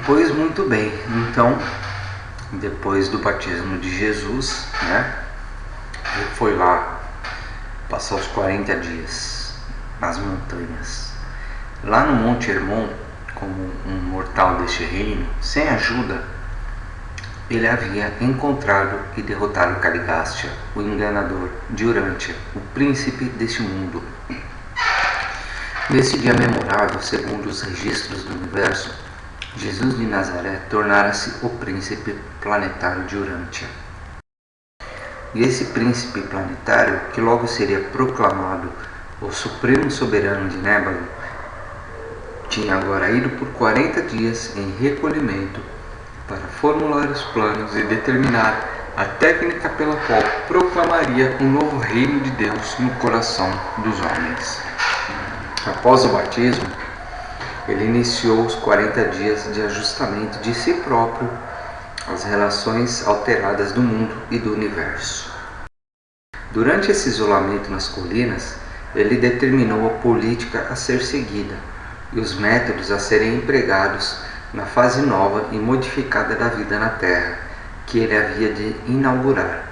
Pois muito bem, então, depois do batismo de Jesus, ele foi lá passar os 40 dias nas montanhas. Lá no Monte Hermon, como um mortal deste reino, sem ajuda, ele havia encontrado e derrotado Caligastia, o enganador de Urântia, o príncipe deste mundo. Nesse dia memorável, segundo os registros do universo, Jesus de Nazaré tornara-se o príncipe planetário de Urântia. E esse príncipe planetário, que logo seria proclamado o supremo soberano de Nébalo, tinha agora ido por 40 dias em recolhimento para formular os planos e determinar a técnica pela qual proclamaria um novo reino de Deus no coração dos homens. Após o batismo, ele iniciou os 40 dias de ajustamento de si próprio às relações alteradas do mundo e do universo. Durante esse isolamento nas colinas, ele determinou a política a ser seguida e os métodos a serem empregados na fase nova e modificada da vida na Terra, que ele havia de inaugurar.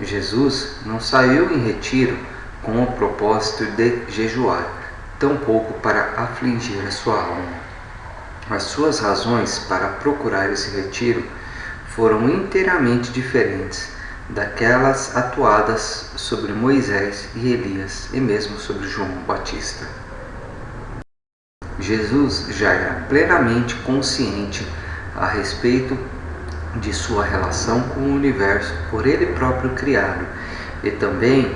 Jesus não saiu em retiro com o propósito de jejuar, tampouco para afligir a sua alma. As suas razões para procurar esse retiro foram inteiramente diferentes daquelas atuadas sobre Moisés e Elias e mesmo sobre João Batista. Jesus já era plenamente consciente a respeito de sua relação com o universo por ele próprio criado e também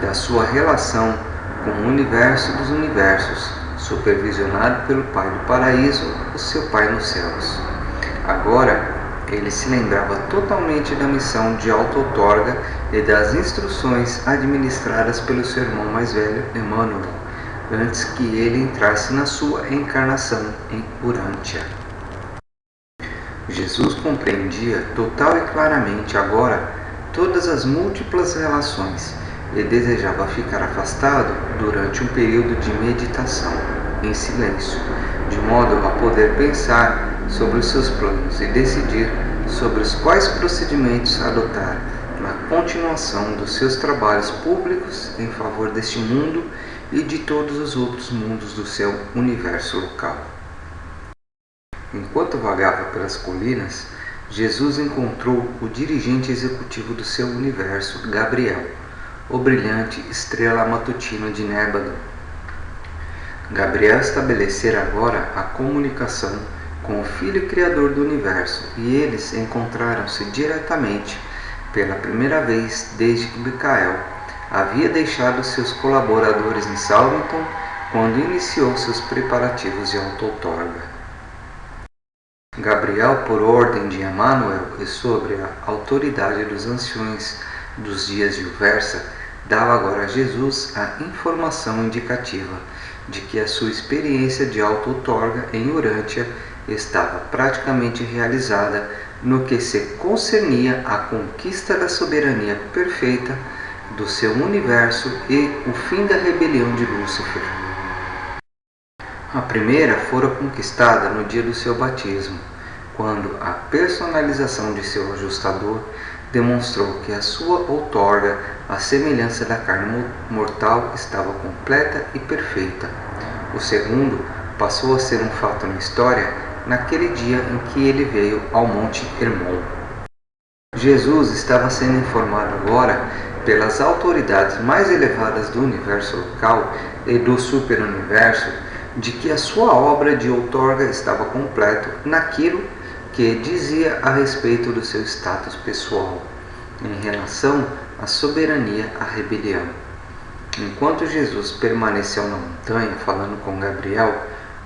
da sua relação com o universo dos universos, supervisionado pelo Pai do Paraíso, o seu Pai nos céus. Agora, ele se lembrava totalmente da missão de auto-outorga e das instruções administradas pelo seu irmão mais velho, Emmanuel, antes que ele entrasse na sua encarnação em Urântia. Jesus compreendia total e claramente agora todas as múltiplas relações e desejava ficar afastado durante um período de meditação, em silêncio, de modo a poder pensar sobre os seus planos e decidir sobre os quais procedimentos adotar na continuação dos seus trabalhos públicos em favor deste mundo e de todos os outros mundos do seu universo local. Enquanto vagava pelas colinas, Jesus encontrou o dirigente executivo do seu universo, Gabriel, o brilhante estrela matutina de Nébalo. Gabriel estabelecera agora a comunicação com o Filho Criador do Universo e eles encontraram-se diretamente pela primeira vez desde que Micael havia deixado seus colaboradores em Salvington quando iniciou seus preparativos de auto-outorga. Gabriel, por ordem de Emmanuel e sobre a autoridade dos anciões dos dias de Uversa, dava agora a Jesus a informação indicativa de que a sua experiência de auto-outorga em Urântia estava praticamente realizada no que se concernia à conquista da soberania perfeita do seu universo e o fim da rebelião de Lúcifer. A primeira fora conquistada no dia do seu batismo, quando a personalização de seu ajustador demonstrou que a sua outorga, à semelhança da carne mortal, estava completa e perfeita. O segundo passou a ser um fato na história naquele dia em que ele veio ao Monte Hermon. Jesus estava sendo informado agora pelas autoridades mais elevadas do universo local e do superuniverso de que a sua obra de outorga estava completa naquilo que dizia a respeito do seu status pessoal, em relação à soberania à rebelião. Enquanto Jesus permaneceu na montanha falando com Gabriel,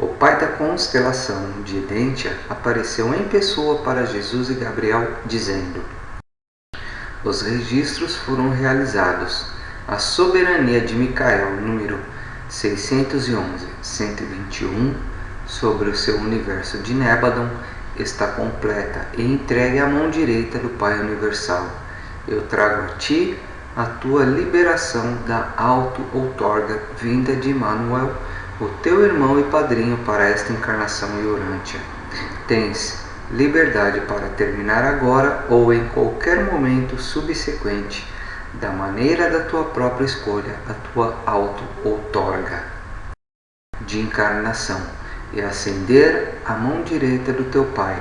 o pai da constelação de Edentia apareceu em pessoa para Jesus e Gabriel, dizendo: os registros foram realizados. A soberania de Micael, número 611-121, sobre o seu universo de Nébadon, está completa e entregue à mão direita do Pai Universal. Eu trago a ti a tua liberação da auto-outorga vinda de Emmanuel, o teu irmão e padrinho para esta encarnação em Urântia. tens liberdade para terminar agora ou em qualquer momento subsequente, da maneira da tua própria escolha, a tua auto-outorga de encarnação, e ascender à mão direita do teu Pai,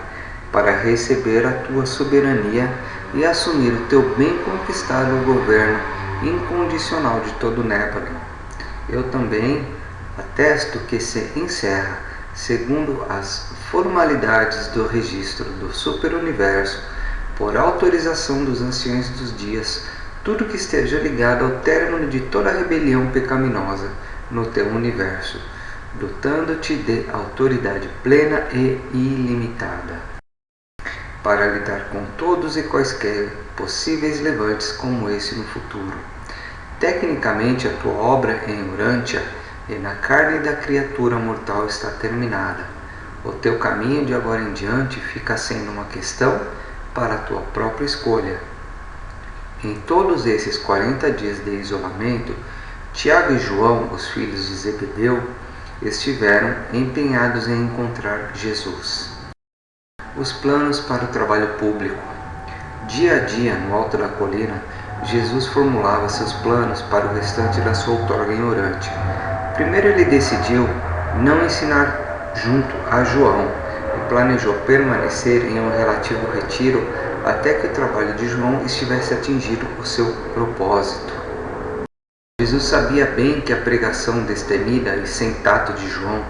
para receber a tua soberania e assumir o teu bem conquistado governo incondicional de todo o Népalon. Eu também atesto que se encerra, segundo as formalidades do registro do superuniverso, por autorização dos anciões dos dias, tudo que esteja ligado ao término de toda rebelião pecaminosa no teu universo, dotando-te de autoridade plena e ilimitada, para lidar com todos e quaisquer possíveis levantes como esse no futuro. Tecnicamente, a tua obra em Urântia e na carne da criatura mortal está terminada. O teu caminho de agora em diante fica sendo uma questão para a tua própria escolha. Em todos esses 40 dias de isolamento, Tiago e João, os filhos de Zebedeu, estiveram empenhados em encontrar Jesus. Os planos para o trabalho público. Dia a dia, no alto da colina, Jesus formulava seus planos para o restante da sua outorga em Urântia. Primeiro ele decidiu não ensinar junto a João e planejou permanecer em um relativo retiro até que o trabalho de João estivesse atingido o seu propósito. Jesus sabia bem que a pregação destemida e sem tato de João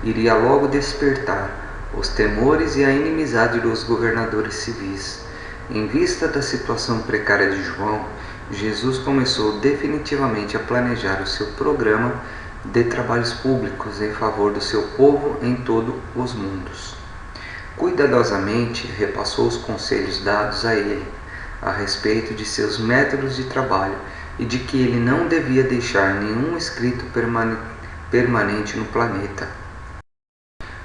iria logo despertar os temores e a inimizade dos governadores civis. Em vista da situação precária de João, Jesus começou definitivamente a planejar o seu programa de trabalhos públicos em favor do seu povo em todos os mundos. Cuidadosamente repassou os conselhos dados a ele a respeito de seus métodos de trabalho e de que ele não devia deixar nenhum escrito permanente no planeta.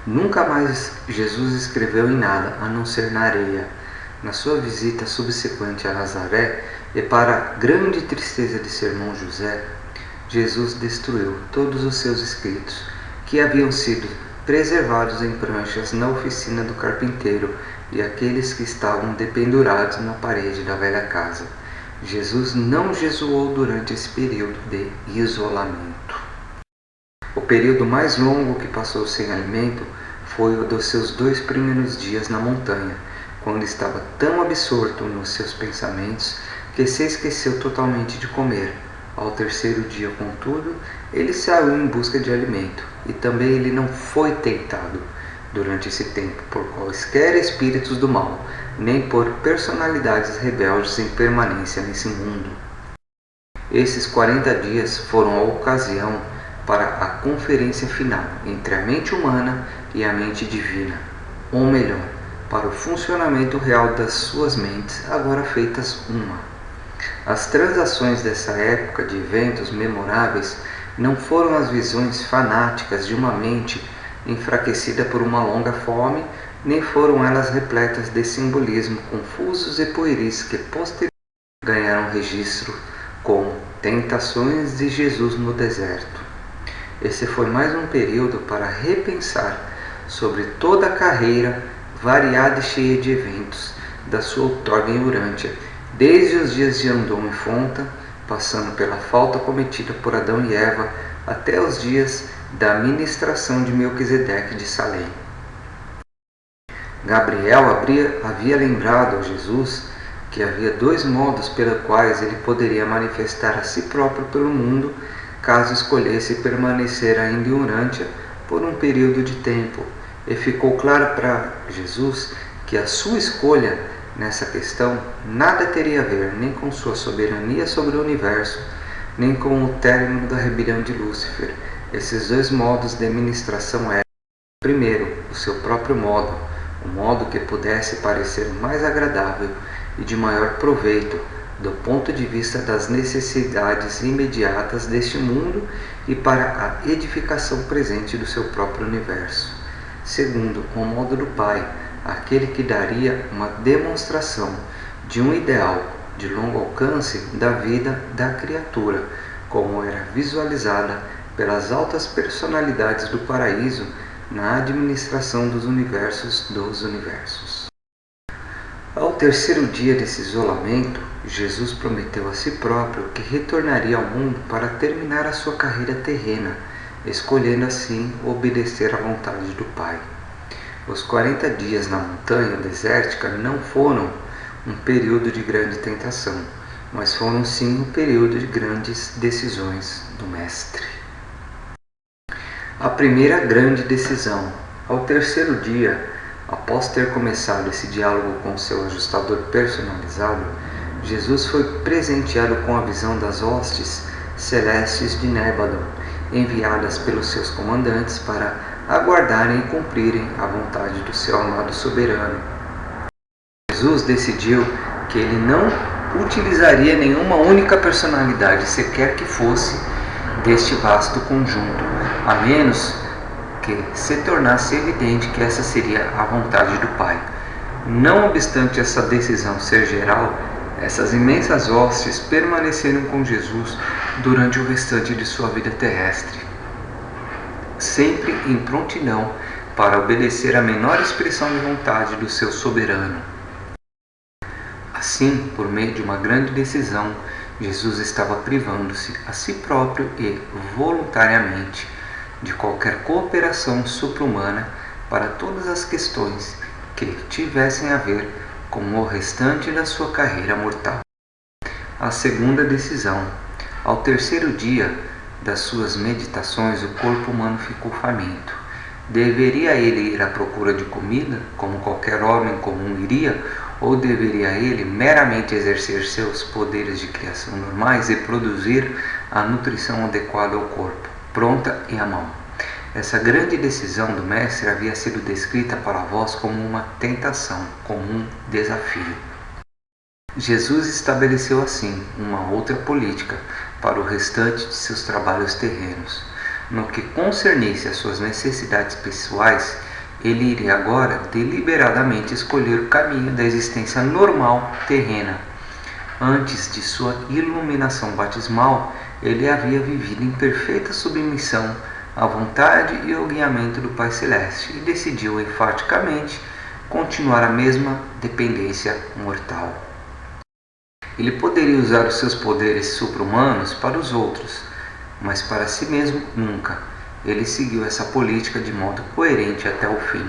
Nunca mais Jesus escreveu em nada, a não ser na areia. Na sua visita subsequente a Nazaré, e para a grande tristeza de seu irmão José, Jesus destruiu todos os seus escritos, que haviam sido preservados em pranchas na oficina do carpinteiro e aqueles que estavam dependurados na parede da velha casa. Jesus não jejuou durante esse período de isolamento. O período mais longo que passou sem alimento foi o dos seus 2 primeiros dias na montanha, quando estava tão absorto nos seus pensamentos que se esqueceu totalmente de comer. Ao 3º dia, contudo, ele saiu em busca de alimento, e também ele não foi tentado durante esse tempo por quaisquer espíritos do mal, nem por personalidades rebeldes em permanência nesse mundo. Esses 40 dias foram a ocasião para a conferência final entre a mente humana e a mente divina, ou melhor, para o funcionamento real das suas mentes, agora feitas uma. As transações dessa época de eventos memoráveis não foram as visões fanáticas de uma mente enfraquecida por uma longa fome, nem foram elas repletas de simbolismo confusos e pueris que posteriormente ganharam registro como tentações de Jesus no deserto. Esse foi mais um período para repensar sobre toda a carreira variada e cheia de eventos da sua outorga em Urântia, desde os dias de Andom e Fonta, passando pela falta cometida por Adão e Eva, até os dias da ministração de Melquisedeque de Salém. Gabriel havia lembrado a Jesus que havia 2 modos pelos quais ele poderia manifestar a si próprio pelo mundo, caso escolhesse permanecer ainda em Urântia por um período de tempo, e ficou claro para Jesus que a sua escolha nessa questão nada teria a ver nem com sua soberania sobre o universo, nem com o término da rebelião de Lúcifer. Esses 2 modos de ministração eram, primeiro, o seu próprio modo, o modo que pudesse parecer mais agradável e de maior proveito do ponto de vista das necessidades imediatas deste mundo e para a edificação presente do seu próprio universo. Segundo, o modo do Pai, aquele que daria uma demonstração de um ideal de longo alcance da vida da criatura, como era visualizada pelas altas personalidades do paraíso na administração dos universos. Ao terceiro dia desse isolamento, Jesus prometeu a si próprio que retornaria ao mundo para terminar a sua carreira terrena, escolhendo assim obedecer à vontade do Pai. Os 40 dias na montanha desértica não foram um período de grande tentação, mas foram sim um período de grandes decisões do Mestre. A primeira grande decisão. Ao terceiro dia, após ter começado esse diálogo com seu ajustador personalizado, Jesus foi presenteado com a visão das hostes celestes de Nébadon, enviadas pelos seus comandantes para aguardarem e cumprirem a vontade do seu amado soberano. Jesus decidiu que ele não utilizaria nenhuma única personalidade, sequer que fosse deste vasto conjunto, a menos que se tornasse evidente que essa seria a vontade do Pai. Não obstante essa decisão ser geral, essas imensas hostes permaneceram com Jesus durante o restante de sua vida terrestre, sempre em prontidão para obedecer à menor expressão de vontade do seu soberano. Assim, por meio de uma grande decisão, Jesus estava privando-se a si próprio e voluntariamente de qualquer cooperação supra-humana para todas as questões que tivessem a ver com o restante da sua carreira mortal. A segunda decisão. Ao terceiro dia das suas meditações, o corpo humano ficou faminto. Deveria ele ir à procura de comida, como qualquer homem comum iria, ou deveria ele meramente exercer seus poderes de criação normais e produzir a nutrição adequada ao corpo, pronta e à mão? Essa grande decisão do Mestre havia sido descrita para vós como uma tentação, como um desafio. Jesus estabeleceu assim uma outra política para o restante de seus trabalhos terrenos. No que concernisse às suas necessidades pessoais, ele iria agora deliberadamente escolher o caminho da existência normal terrena. Antes de sua iluminação batismal, ele havia vivido em perfeita submissão à vontade e ao guiamento do Pai Celeste e decidiu enfaticamente continuar a mesma dependência mortal. Ele poderia usar os seus poderes supra-humanos para os outros, mas para si mesmo nunca. Ele seguiu essa política de modo coerente até o fim.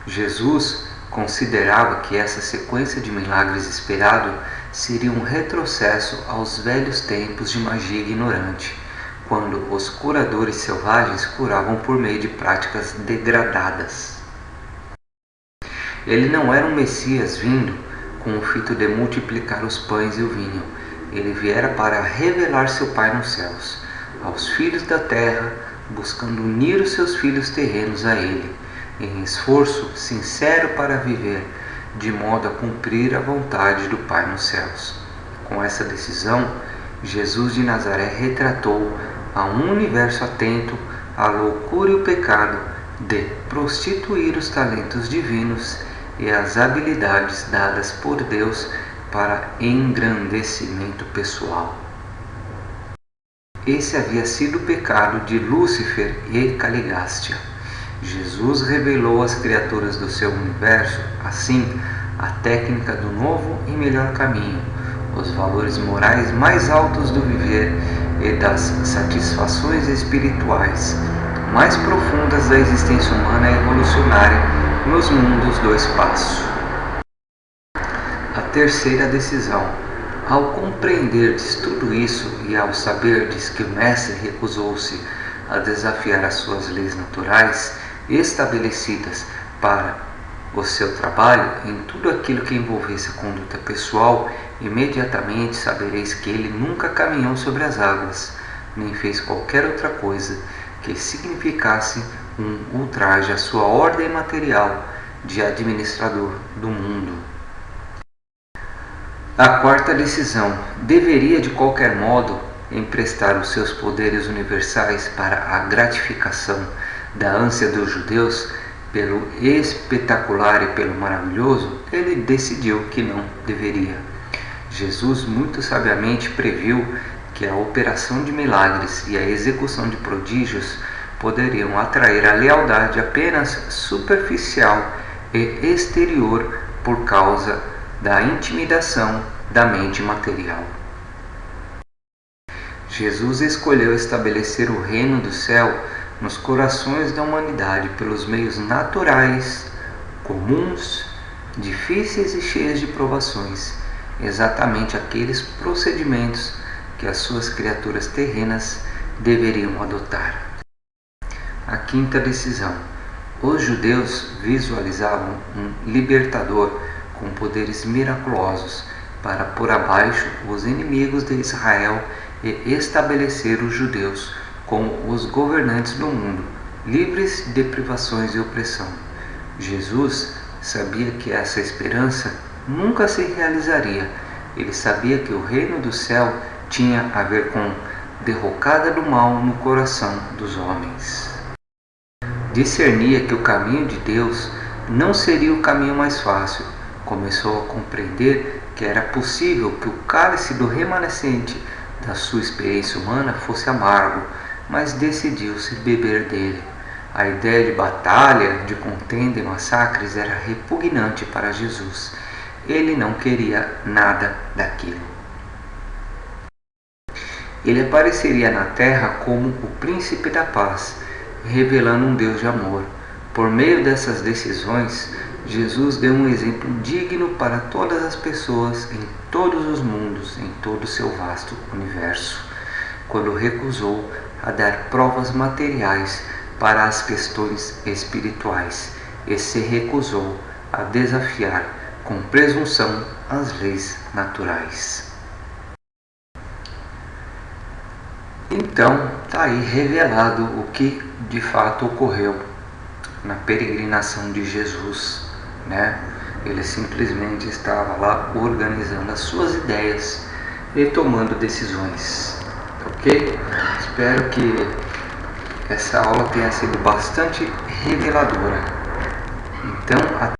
Jesus considerava que essa sequência de milagres esperado seria um retrocesso aos velhos tempos de magia ignorante, quando os curadores selvagens curavam por meio de práticas degradadas. Ele não era um Messias vindo com o fito de multiplicar os pães e o vinho. Ele viera para revelar seu Pai nos céus, aos filhos da terra, buscando unir os seus filhos terrenos a ele, em esforço sincero para viver, de modo a cumprir a vontade do Pai nos céus. Com essa decisão, Jesus de Nazaré retratou a um universo atento à loucura e o pecado de prostituir os talentos divinos e as habilidades dadas por Deus para engrandecimento pessoal. Esse havia sido o pecado de Lúcifer e Caligástia. Jesus revelou às criaturas do seu universo, assim, a técnica do novo e melhor caminho, os valores morais mais altos do viver e das satisfações espirituais mais profundas da existência humana evolucionária nos mundos do espaço. A terceira decisão. Ao compreenderdes tudo isso e ao saberdes que o Mestre recusou-se a desafiar as suas leis naturais estabelecidas para o seu trabalho em tudo aquilo que envolvesse a conduta pessoal, imediatamente sabereis que ele nunca caminhou sobre as águas, nem fez qualquer outra coisa que significasse um ultraje à sua ordem material de administrador do mundo. A quarta decisão. Deveria de qualquer modo emprestar os seus poderes universais para a gratificação da ânsia dos judeus pelo espetacular e pelo maravilhoso? Ele decidiu que não deveria. Jesus muito sabiamente previu que a operação de milagres e a execução de prodígios poderiam atrair a lealdade apenas superficial e exterior por causa da intimidação da mente material. Jesus escolheu estabelecer o reino do céu nos corações da humanidade pelos meios naturais, comuns, difíceis e cheios de provações, exatamente aqueles procedimentos que as suas criaturas terrenas deveriam adotar. A quinta decisão. Os judeus visualizavam um libertador com poderes miraculosos para pôr abaixo os inimigos de Israel e estabelecer os judeus como os governantes do mundo, livres de privações e opressão. Jesus sabia que essa esperança nunca se realizaria. Ele sabia que o reino do céu tinha a ver com derrocada do mal no coração dos homens. Discernia que o caminho de Deus não seria o caminho mais fácil. Começou a compreender que era possível que o cálice do remanescente da sua experiência humana fosse amargo, mas decidiu-se beber dele. A ideia de batalha, de contenda e massacres era repugnante para Jesus. Ele não queria nada daquilo. Ele apareceria na terra como o príncipe da paz, revelando um Deus de amor. Por meio dessas decisões, Jesus deu um exemplo digno para todas as pessoas em todos os mundos, em todo o seu vasto universo, quando recusou a dar provas materiais para as questões espirituais e se recusou a desafiar com presunção as leis naturais. Então, está aí revelado o que de fato ocorreu na peregrinação de Jesus, né? Ele simplesmente estava lá organizando as suas ideias e tomando decisões, ok? Espero que essa aula tenha sido bastante reveladora. Então, até